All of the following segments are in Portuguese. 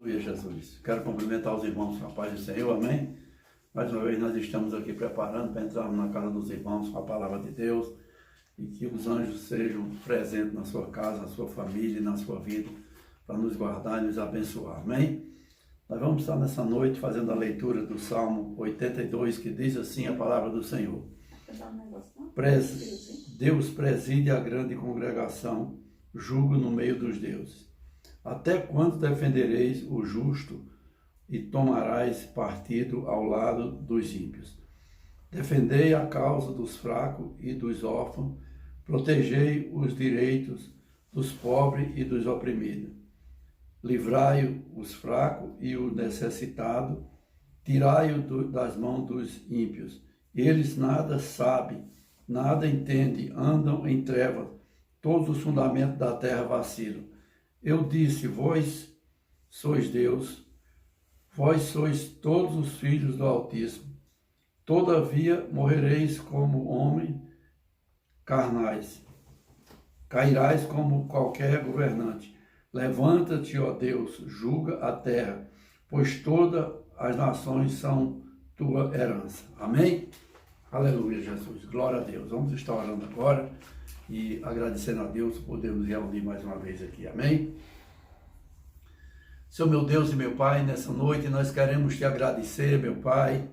Aleluia, Jesus. Quero cumprimentar os irmãos com a paz do Senhor, amém? Mais uma vez nós estamos aqui preparando para entrarmos na casa dos irmãos com a palavra de Deus e que os anjos sejam presentes na sua casa, na sua família e na sua vida para nos guardar e nos abençoar, amém? Nós vamos estar nessa noite fazendo a leitura do Salmo 82, que diz assim a palavra do Senhor. Deus preside a grande congregação, julgo no meio dos deuses. Até quando defendereis o justo e tomarás partido ao lado dos ímpios? Defendei a causa dos fracos e dos órfãos, protegei os direitos dos pobres e dos oprimidos. Livrai os fracos e o necessitado, tirai-o das mãos dos ímpios. Eles nada sabem, nada entendem, andam em trevas, todos os fundamentos da terra vacilam. Eu disse, vós sois Deus, vós sois todos os filhos do Altíssimo. Todavia morrereis como homens carnais, cairás como qualquer governante. Levanta-te, ó Deus, julga a terra, pois todas as nações são tua herança. Amém? Aleluia, Jesus. Glória a Deus. Vamos estar orando agora e agradecendo a Deus por podermos reunir mais uma vez aqui. Amém? Senhor meu Deus e meu Pai, nessa noite nós queremos te agradecer, meu Pai,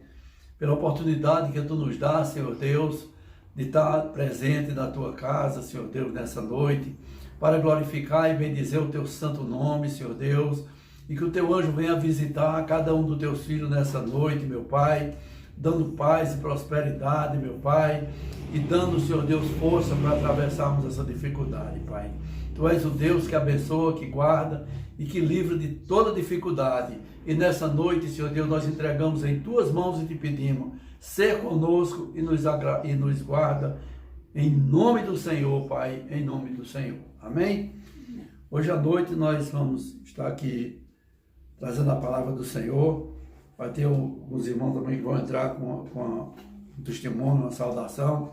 pela oportunidade que tu nos dá, Senhor Deus, de estar presente na tua casa, Senhor Deus, nessa noite, para glorificar e bendizer o teu santo nome, Senhor Deus, e que o teu anjo venha visitar cada um dos teus filhos nessa noite, meu Pai, dando paz e prosperidade, meu Pai, e dando, Senhor Deus, força para atravessarmos essa dificuldade, Pai. Tu és o Deus que abençoa, que guarda e que livra de toda dificuldade. E nessa noite, Senhor Deus, nós entregamos em tuas mãos e te pedimos, ser conosco e nos guarda, em nome do Senhor, Pai, em nome do Senhor. Amém? Hoje à noite nós vamos estar aqui trazendo a palavra do Senhor. Vai ter alguns irmãos também que vão entrar com um testemunho, uma saudação.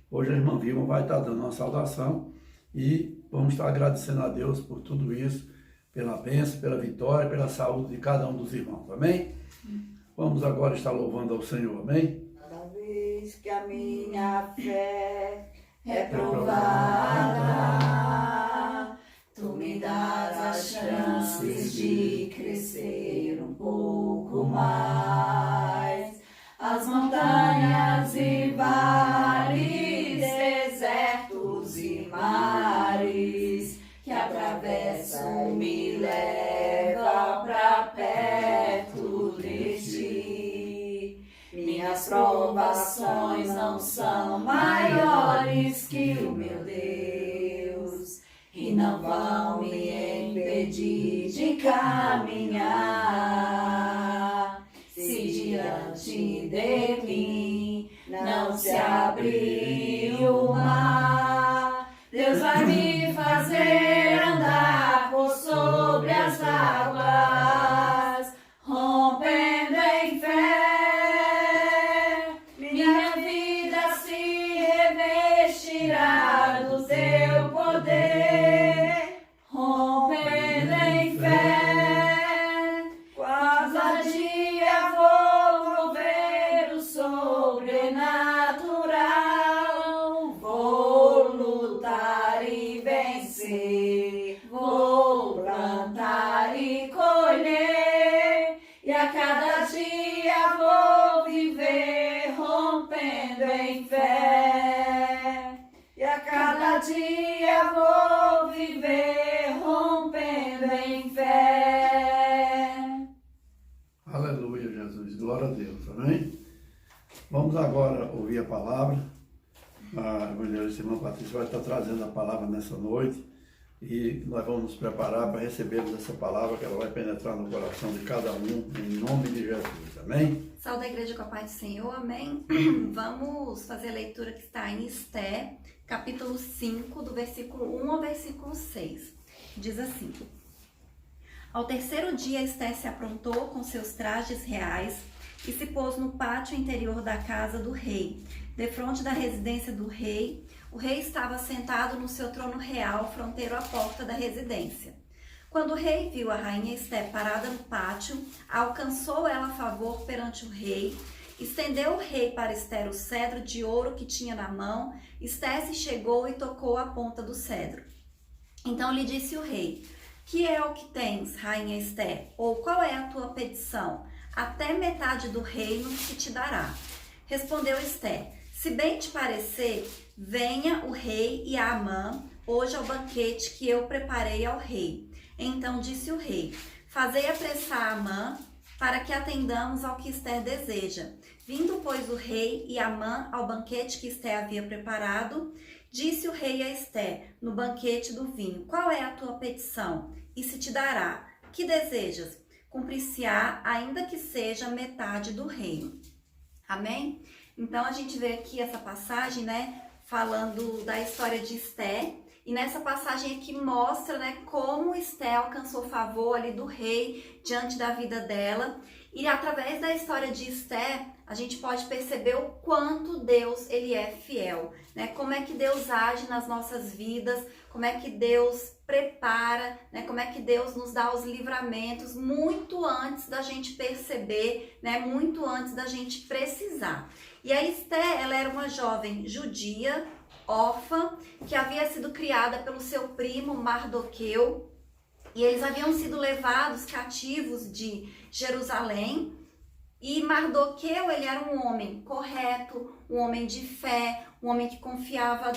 Hoje a irmã Vilma vai estar dando uma saudação e vamos estar agradecendo a Deus por tudo isso, pela bênção, pela vitória, pela saúde de cada um dos irmãos. Amém? Vamos agora estar louvando ao Senhor. Amém? Cada vez que a minha fé é provada, tu me das as chances de crescer um pouco mais. As montanhas e vales, desertos e mares que atravessam me leva pra perto de ti. Minhas provações não são maiores que o meu Deus e não vão me impedir de caminhar. Se diante de mim não se abrir o mar, Deus vai me fazer andar por sobre as águas, rompendo em fé. Minha vida se revestirá do teu poder, rompendo em fé. Cada dia vou ver o sobrenatural, vou lutar e vencer, vou plantar e colher, e a cada dia vou viver rompendo em fé. E a cada dia vou viver rompendo em fé. Aleluia, Jesus. Glória a Deus. Amém? Vamos agora ouvir a palavra. A evangelista irmã Patrícia vai estar trazendo a palavra nessa noite e nós vamos nos preparar para recebermos essa palavra que ela vai penetrar no coração de cada um, em nome de Jesus. Amém? Saúde a igreja com a paz do Senhor, amém? Vamos fazer a leitura que está em Esté, capítulo 5, do versículo 1 ao versículo 6. Diz assim: Ao terceiro dia, Esté se aprontou com seus trajes reais e se pôs no pátio interior da casa do rei, defronte da residência do rei. O rei estava sentado no seu trono real, fronteiro à porta da residência. Quando o rei viu a rainha Esté parada no pátio, alcançou ela favor perante o rei. Estendeu o rei para Esté o cedro de ouro que tinha na mão. Esté se chegou e tocou a ponta do cedro. Então lhe disse o rei: que é o que tens, rainha Esté? Ou qual é a tua petição? Até metade do reino se te dará. Respondeu Esté: se bem te parecer, venha o rei e a Amã hoje ao banquete que eu preparei ao rei. Então disse o rei: fazei apressar Amã para que atendamos ao que Esté deseja. Vindo, pois, o rei e Amã ao banquete que Esté havia preparado, disse o rei a Esté, no banquete do vinho: qual é a tua petição? E se te dará. Que desejas? Cumprir-se-á, ainda que seja metade do reino. Amém? Então, a gente vê aqui essa passagem, né, falando da história de Esté. E nessa passagem aqui mostra, né, como Esté alcançou favor ali do rei diante da vida dela. E através da história de Esté, a gente pode perceber o quanto Deus ele é fiel, né? Como é que Deus age nas nossas vidas, como é que Deus prepara, né? Como é que Deus nos dá os livramentos muito antes da gente perceber, né? Muito antes da gente precisar. E a Esté, ela era uma jovem judia, órfã, que havia sido criada pelo seu primo Mardoqueu, e eles haviam sido levados cativos de Jerusalém. E Mardoqueu, ele era um homem correto, um homem de fé, um homem que confiava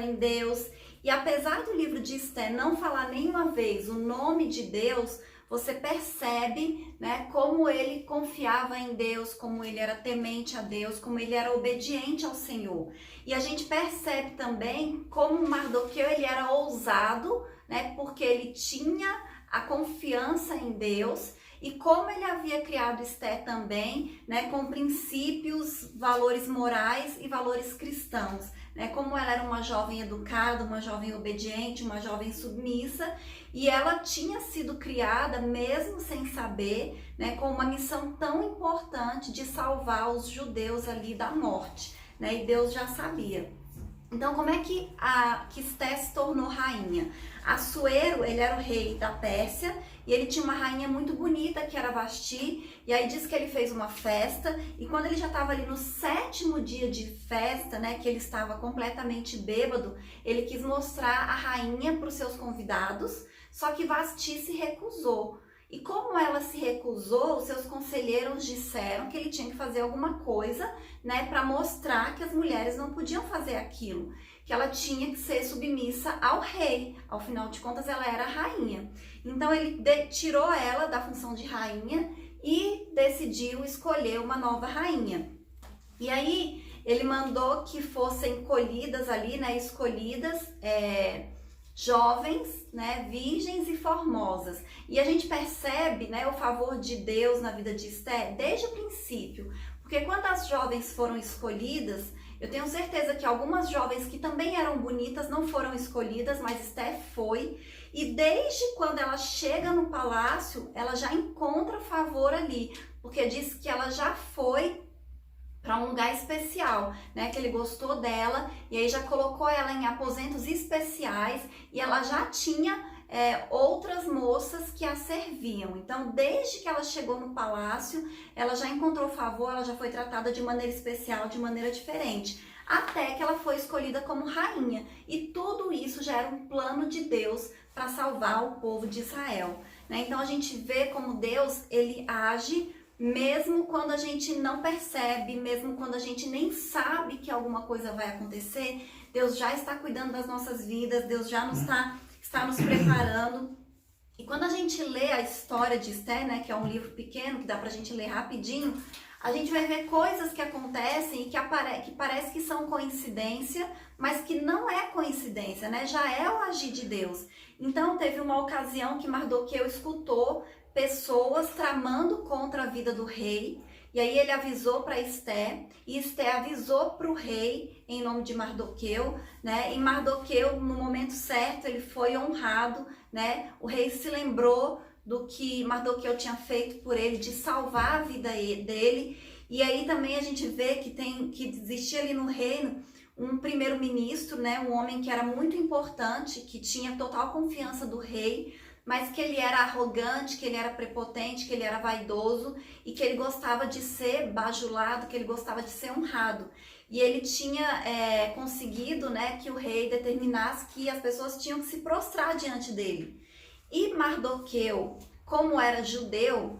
em Deus. E apesar do livro de Esté não falar nenhuma vez o nome de Deus, você percebe, né, como ele confiava em Deus, como ele era temente a Deus, como ele era obediente ao Senhor. E a gente percebe também como Mardoqueu ele era ousado, né, porque ele tinha a confiança em Deus. E como ele havia criado Esté também, né, com princípios, valores morais e valores cristãos, né, como ela era uma jovem educada, uma jovem obediente, uma jovem submissa, e ela tinha sido criada, mesmo sem saber, né, com uma missão tão importante de salvar os judeus ali da morte, né, e Deus já sabia. Então, como é que Esté se tornou rainha? Assuero, ele era o rei da Pérsia e ele tinha uma rainha muito bonita que era Vasti, e aí diz que ele fez uma festa, e quando ele já estava ali no 7º dia de festa, né, que ele estava completamente bêbado, ele quis mostrar a rainha para os seus convidados, só que Vasti se recusou. E como ela se recusou, os seus conselheiros disseram que ele tinha que fazer alguma coisa, né, para mostrar que as mulheres não podiam fazer aquilo, que ela tinha que ser submissa ao rei. Ao final de contas, ela era rainha. Então ele tirou ela da função de rainha e decidiu escolher uma nova rainha. E aí ele mandou que fossem colhidas ali, né, escolhidas jovens, né, virgens e formosas. E a gente percebe, né, o favor de Deus na vida de Esté desde o princípio, porque quando as jovens foram escolhidas, eu tenho certeza que algumas jovens que também eram bonitas não foram escolhidas, mas Esté foi. E desde quando ela chega no palácio, ela já encontra favor ali, porque diz que ela já foi para um lugar especial, né, que ele gostou dela, e aí já colocou ela em aposentos especiais, e ela já tinha outras moças que a serviam. Então, desde que ela chegou no palácio, ela já encontrou favor, ela já foi tratada de maneira especial, de maneira diferente, até que ela foi escolhida como rainha. E tudo isso já era um plano de Deus para salvar o povo de Israel, né? Então, a gente vê como Deus, ele age mesmo quando a gente não percebe, mesmo quando a gente nem sabe que alguma coisa vai acontecer. Deus já está cuidando das nossas vidas, Deus já está nos preparando. E quando a gente lê a história de Esté, né, que é um livro pequeno, que dá pra gente ler rapidinho, a gente vai ver coisas que acontecem e que parece que são coincidência, mas que não é coincidência, né? Já é o agir de Deus. Então, teve uma ocasião que Mardoqueu escutou pessoas tramando contra a vida do rei, e aí ele avisou para Esté, e Esté avisou para o rei em nome de Mardoqueu, né? E Mardoqueu, no momento certo, ele foi honrado, né? O rei se lembrou do que Mardoqueu tinha feito por ele, de salvar a vida dele. E aí também a gente vê que existia ali no reino um primeiro-ministro, né? Um homem que era muito importante, que tinha total confiança do rei, mas que ele era arrogante, que ele era prepotente, que ele era vaidoso e que ele gostava de ser bajulado, que ele gostava de ser honrado. E ele tinha conseguido, né, que o rei determinasse que as pessoas tinham que se prostrar diante dele. E Mardoqueu, como era judeu,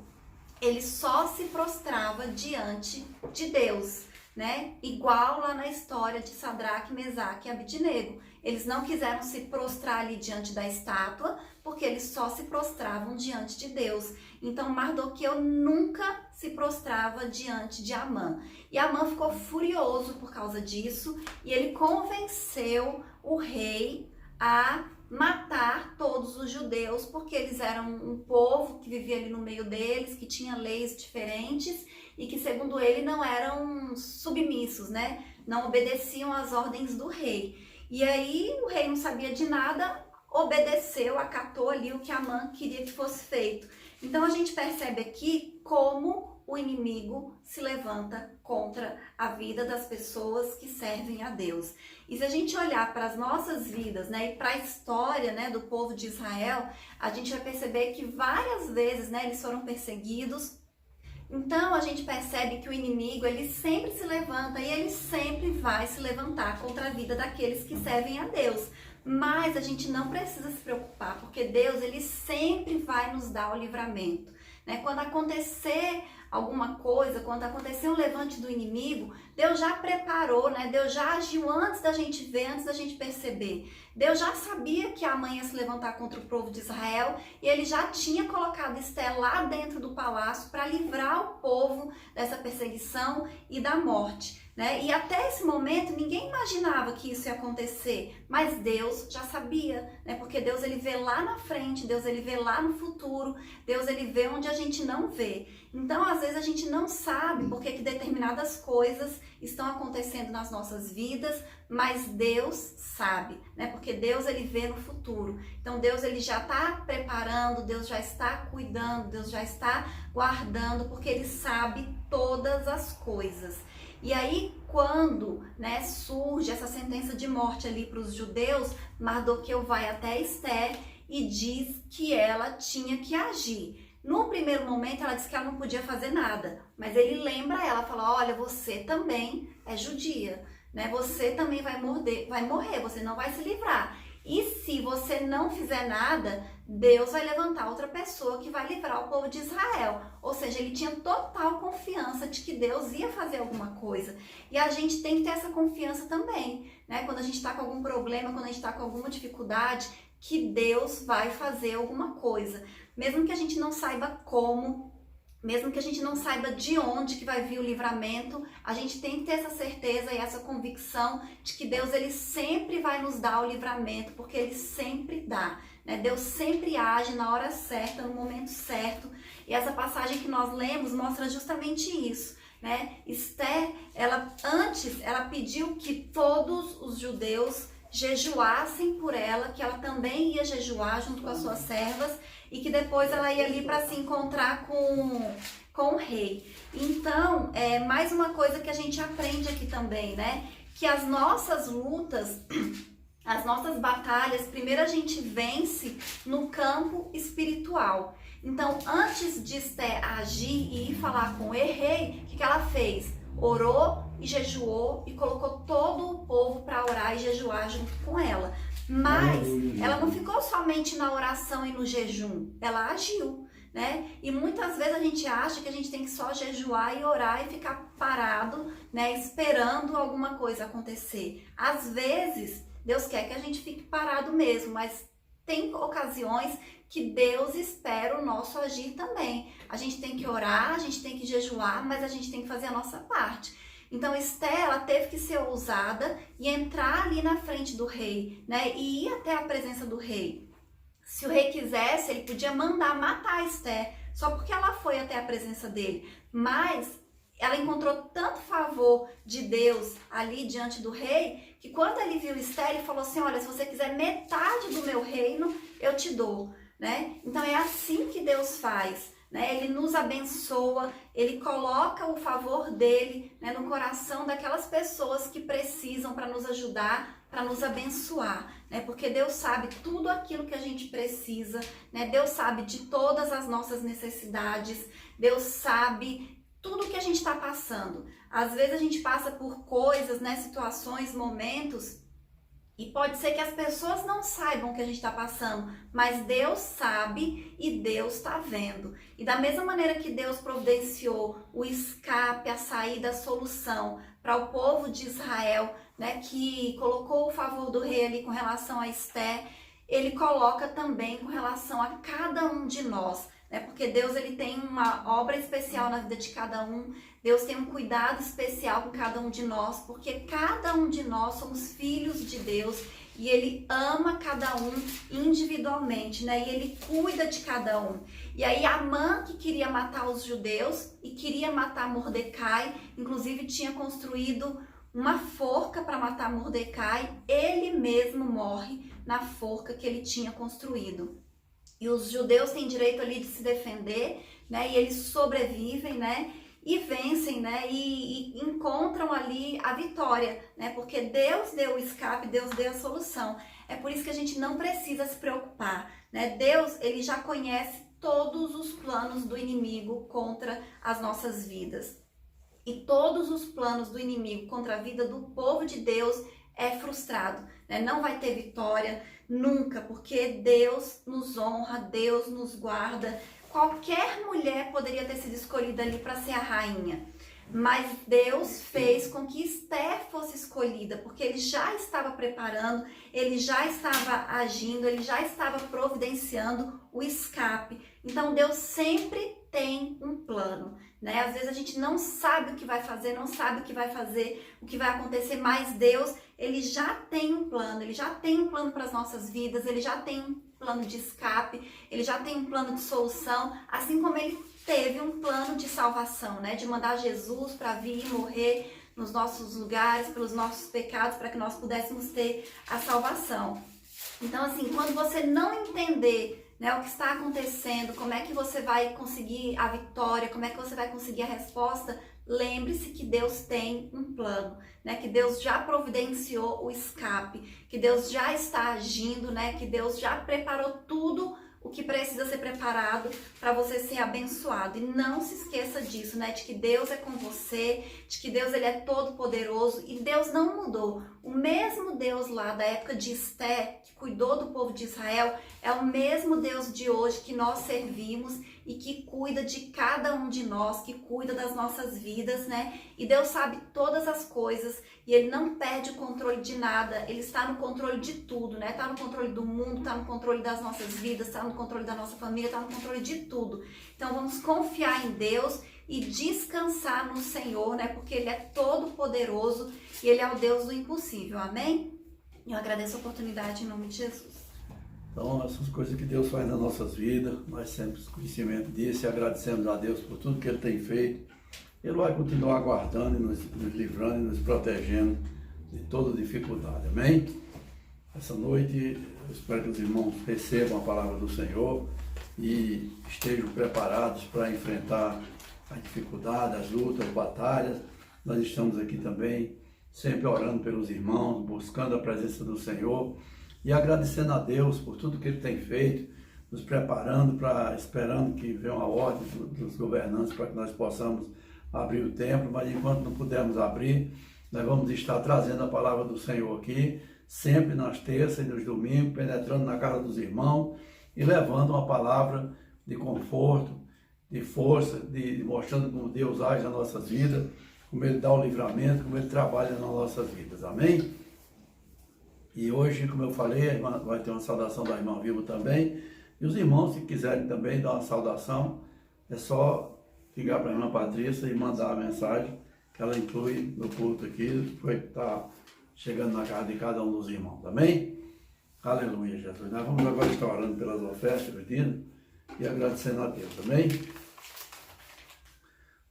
ele só se prostrava diante de Deus, né? Igual lá na história de Sadraque, Mesaque e Abidnego. Eles não quiseram se prostrar ali diante da estátua, porque eles só se prostravam diante de Deus. Então Mardoqueu nunca se prostrava diante de Amã. E Amã ficou furioso por causa disso, e ele convenceu o rei a matar todos os judeus, porque eles eram um povo que vivia ali no meio deles, que tinha leis diferentes e que, segundo ele, não eram submissos, né? Não obedeciam às ordens do rei. E aí o rei não sabia de nada, obedeceu, acatou ali o que Amã queria que fosse feito. Então a gente percebe aqui como o inimigo se levanta contra a vida das pessoas que servem a Deus. E se a gente olhar para as nossas vidas, né, e para a história, né, do povo de Israel, a gente vai perceber que várias vezes, né, eles foram perseguidos. Então a gente percebe que o inimigo, ele sempre se levanta e ele sempre vai se levantar contra a vida daqueles que servem a Deus. Mas a gente não precisa se preocupar, porque Deus, ele sempre vai nos dar o livramento, né? Quando acontecer alguma coisa, quando acontecer um levante do inimigo, Deus já preparou, né? Deus já agiu antes da gente ver, antes da gente perceber. Deus já sabia que Amã ia se levantar contra o povo de Israel e ele já tinha colocado Esté lá dentro do palácio para livrar o povo dessa perseguição e da morte, né? E até esse momento ninguém imaginava que isso ia acontecer, mas Deus já sabia, né? Porque Deus, ele vê lá na frente, Deus, ele vê lá no futuro, Deus, ele vê onde a gente não vê. Então, às vezes a gente não sabe porque que determinadas coisas estão acontecendo nas nossas vidas, mas Deus sabe, né? Porque Deus, ele vê no futuro. Então Deus, ele já está preparando, Deus já está cuidando, Deus já está guardando, porque ele sabe todas as coisas. E aí, quando, né, surge essa sentença de morte ali para os judeus, Mardoqueu vai até Esté e diz que ela tinha que agir. No primeiro momento, ela disse que ela não podia fazer nada, mas ele lembra ela, fala, olha, você também é judia, né? Você também vai morrer, você não vai se livrar. E se você não fizer nada, Deus vai levantar outra pessoa que vai livrar o povo de Israel. Ou seja, ele tinha total confiança de que Deus ia fazer alguma coisa. E a gente tem que ter essa confiança também, né? Quando a gente está com algum problema, quando a gente está com alguma dificuldade, que Deus vai fazer alguma coisa. Mesmo que a gente não saiba como, mesmo que a gente não saiba de onde que vai vir o livramento, a gente tem que ter essa certeza e essa convicção de que Deus, ele sempre vai nos dar o livramento, porque ele sempre dá, né? Deus sempre age na hora certa, no momento certo. E essa passagem que nós lemos mostra justamente isso, né? Esté, ela pediu que todos os judeus jejuassem por ela, que ela também ia jejuar junto com as suas servas, e que depois ela ia ali para se encontrar com o rei. Então, mais uma coisa que a gente aprende aqui também, né? Que as nossas lutas, as nossas batalhas, primeiro a gente vence no campo espiritual. Então, antes de Esté agir e ir falar com o rei, o que ela fez? Orou e jejuou e colocou todo o povo para orar e jejuar junto com ela. Mas ela não ficou somente na oração e no jejum, ela agiu, né? E muitas vezes a gente acha que a gente tem que só jejuar e orar e ficar parado, né? Esperando alguma coisa acontecer. Às vezes, Deus quer que a gente fique parado mesmo, mas tem ocasiões que Deus espera o nosso agir também. A gente tem que orar, a gente tem que jejuar, mas a gente tem que fazer a nossa parte. Então, Esté, ela teve que ser ousada e entrar ali na frente do rei, né? E ir até a presença do rei. Se o rei quisesse, ele podia mandar matar Esté, só porque ela foi até a presença dele. Mas ela encontrou tanto favor de Deus ali diante do rei, que quando ele viu Esté, ele falou assim, olha, se você quiser metade do meu reino, eu te dou, né? Então, é assim que Deus faz, né? Ele nos abençoa, ele coloca o favor dele, né, no coração daquelas pessoas que precisam para nos ajudar para nos abençoar, né? Porque Deus sabe tudo aquilo que a gente precisa, né? Deus sabe de todas as nossas necessidades, Deus sabe tudo que a gente está passando. Às vezes a gente passa por coisas, né? Situações, momentos, e pode ser que as pessoas não saibam o que a gente está passando, mas Deus sabe e Deus está vendo. E da mesma maneira que Deus providenciou o escape, a saída, a solução para o povo de Israel, né, que colocou o favor do rei ali com relação a Esté, ele coloca também com relação a cada um de nós, né? Porque Deus ele tem uma obra especial na vida de cada um, Deus tem um cuidado especial com cada um de nós, porque cada um de nós somos filhos de Deus e Ele ama cada um individualmente, né? E Ele cuida de cada um. E aí Amã, que queria matar os judeus e queria matar Mordecai, inclusive tinha construído uma forca para matar Mordecai, ele mesmo morre na forca que ele tinha construído. E os judeus têm direito ali de se defender, né? E eles sobrevivem, né? E vencem, né? E encontram ali a vitória, né? Porque Deus deu o escape, Deus deu a solução. É por isso que a gente não precisa se preocupar, né? Deus, ele já conhece todos os planos do inimigo contra as nossas vidas. E todos os planos do inimigo contra a vida do povo de Deus é frustrado, né? Não vai ter vitória nunca, porque Deus nos honra, Deus nos guarda. Qualquer mulher poderia ter sido escolhida ali para ser a rainha, mas Deus fez com que Esther fosse escolhida, porque ele já estava preparando, ele já estava agindo, ele já estava providenciando o escape. Então Deus sempre tem um plano, né? Às vezes a gente não sabe o que vai fazer, não sabe o que vai fazer, o que vai acontecer, mas Deus, ele já tem um plano, ele já tem um plano para as nossas vidas, ele já tem um plano de escape, ele já tem um plano de solução, assim como ele teve um plano de salvação, né? De mandar Jesus para vir e morrer nos nossos lugares, pelos nossos pecados, para que nós pudéssemos ter a salvação. Então, assim, quando você não entender, né, o que está acontecendo, como é que você vai conseguir a vitória, como é que você vai conseguir a resposta, lembre-se que Deus tem um plano, né? Que Deus já providenciou o escape, que Deus já está agindo, né? Que Deus já preparou tudo o que precisa ser preparado para você ser abençoado. E não se esqueça disso, né? De que Deus é com você, de que Deus ele é todo poderoso e Deus não mudou. O mesmo Deus lá da época de Esté, que cuidou do povo de Israel, é o mesmo Deus de hoje que nós servimos e que cuida de cada um de nós, que cuida das nossas vidas, né? E Deus sabe todas as coisas e Ele não perde o controle de nada, Ele está no controle de tudo, né? Está no controle do mundo, está no controle das nossas vidas, está no controle da nossa família, está no controle de tudo. Então vamos confiar em Deus e descansar no Senhor, né? Porque Ele é todo poderoso e Ele é o Deus do impossível, amém? Eu agradeço a oportunidade em nome de Jesus. Então, essas coisas que Deus faz nas nossas vidas, nós sempre temos conhecimento disso e agradecemos a Deus por tudo que Ele tem feito. Ele vai continuar guardando, e nos livrando e nos protegendo de toda dificuldade, amém? Essa noite, eu espero que os irmãos recebam a palavra do Senhor e estejam preparados para enfrentar a dificuldade, as lutas, as batalhas. Nós estamos aqui também, sempre orando pelos irmãos, buscando a presença do Senhor e agradecendo a Deus por tudo que Ele tem feito, nos preparando, esperando que venha a ordem dos governantes para que nós possamos abrir o templo, mas enquanto não pudermos abrir, nós vamos estar trazendo a palavra do Senhor aqui, sempre nas terças e nos domingos, penetrando na casa dos irmãos e levando uma palavra de conforto, de força, mostrando como Deus age nas nossas vidas, como Ele dá o livramento, como Ele trabalha nas nossas vidas, amém? E hoje, como eu falei, a irmã vai ter uma saudação da irmã Vilma também. E os irmãos, se quiserem também dar uma saudação, é só ligar para a irmã Patrícia e mandar a mensagem que ela inclui no culto aqui, que está chegando na casa de cada um dos irmãos, amém? Aleluia, Jesus. Nós vamos agora estar orando pelas ofertas, pedindo e agradecendo a Deus, amém?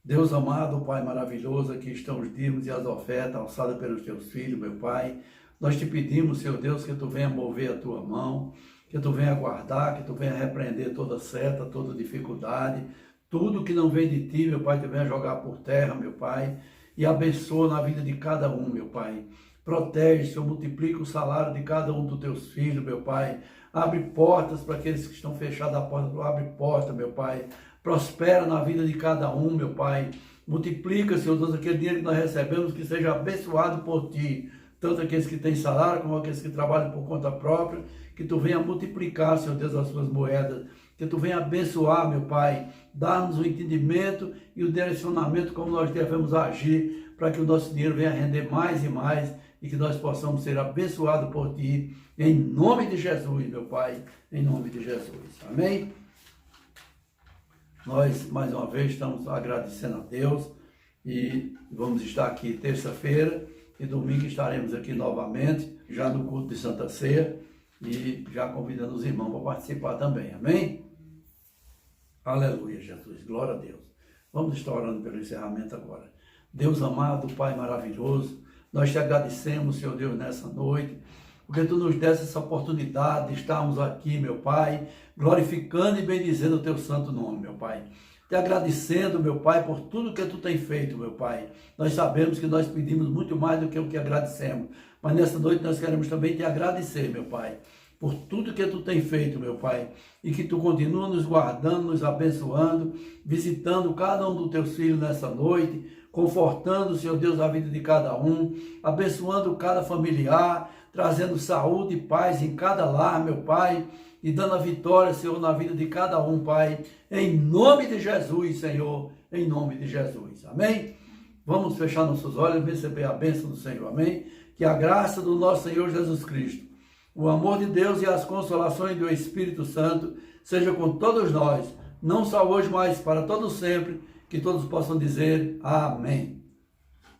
Deus amado, Pai maravilhoso, aqui estão os dízimos e as ofertas alçadas pelos teus filhos, meu Pai. Nós te pedimos, Senhor Deus, que Tu venha mover a Tua mão, que Tu venha guardar, que Tu venha repreender toda seta, toda dificuldade, tudo que não vem de Ti, meu Pai, Tu venha jogar por terra, meu Pai, e abençoa na vida de cada um, meu Pai. Protege, Senhor, multiplica o salário de cada um dos teus filhos, meu Pai. Abre portas para aqueles que estão fechados a porta, abre porta, meu Pai. Prospera na vida de cada um, meu Pai. Multiplica, Senhor Deus, aquele dinheiro que nós recebemos, que seja abençoado por Ti. Tanto aqueles que têm salário, como aqueles que trabalham por conta própria. Que Tu venha multiplicar, Senhor Deus, as suas moedas. Que Tu venha abençoar, meu Pai. Dar-nos o entendimento e o direcionamento como nós devemos agir, para que o nosso dinheiro venha render mais e mais, e que nós possamos ser abençoados por Ti, em nome de Jesus, meu Pai, em nome de Jesus. Amém? Nós, mais uma vez, estamos agradecendo a Deus e vamos estar aqui terça-feira e domingo estaremos aqui novamente, já no culto de Santa Ceia e já convidando os irmãos para participar também. Amém? Aleluia, Jesus. Glória a Deus. Vamos estar orando pelo encerramento agora. Deus amado, Pai maravilhoso, nós te agradecemos, Senhor Deus, nessa noite, porque Tu nos deste essa oportunidade de estarmos aqui, meu Pai, glorificando e bendizendo o Teu santo nome, meu Pai. Te agradecendo, meu Pai, por tudo que Tu tem feito, meu Pai. Nós sabemos que nós pedimos muito mais do que o que agradecemos, mas nessa noite nós queremos também te agradecer, meu Pai, por tudo que Tu tem feito, meu Pai, e que Tu continua nos guardando, nos abençoando, visitando cada um dos Teus filhos nessa noite, confortando, Senhor Deus, a vida de cada um, abençoando cada familiar, trazendo saúde e paz em cada lar, meu Pai, e dando a vitória, Senhor, na vida de cada um, Pai, em nome de Jesus, Senhor, em nome de Jesus, amém? Vamos fechar nossos olhos e receber a bênção do Senhor, amém? Que a graça do nosso Senhor Jesus Cristo, o amor de Deus e as consolações do Espírito Santo seja com todos nós, não só hoje, mas para todos sempre, que todos possam dizer amém.